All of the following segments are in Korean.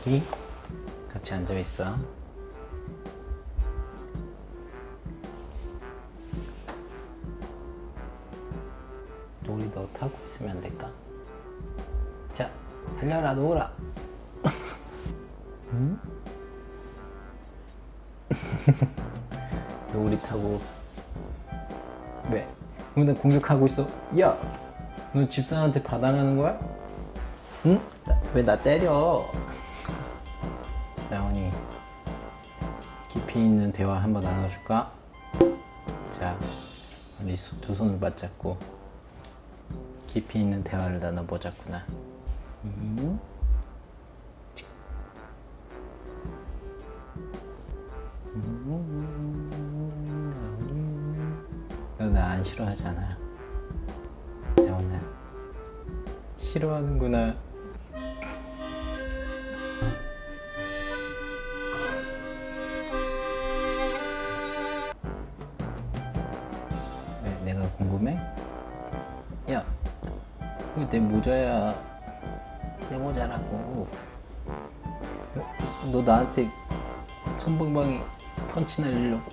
여기 같이 앉아 있어. 우리 너 타고 있으면 안 될까? 자, 달려라, 놓으라. 응? 우리 타고 왜? 나 공격하고 있어. 야, 너 집사한테 받아가는 거야? 응? 왜 나 때려? 나원이, 깊이 있는 대화 한번 나눠줄까? 자, 우리 두 손을 맞잡고 깊이 있는 대화를 나눠보자꾸나. 너 나 안 싫어하잖아. 나원아, 싫어하는구나. 왜, 내가 궁금해? 야, 이거 내 모자야. 내 모자라고. 너 나한테 손방망이 펀치 날리려고.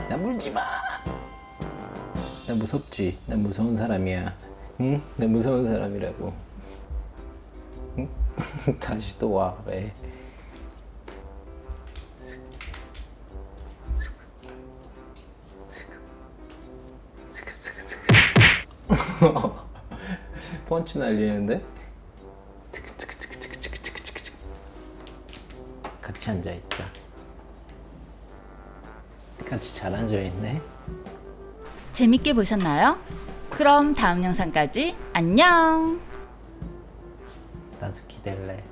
나 물지 마. 나 무섭지? 나 무서운 사람이야. 응? 나 무서운 사람이라고. 응? 다시 또 와. 왜? 펀치 날리는데? 같이 앉아있자. 같이 잘 앉아있네. 재밌게 보셨나요? 그럼 다음 영상까지 안녕! 나도 기댈래.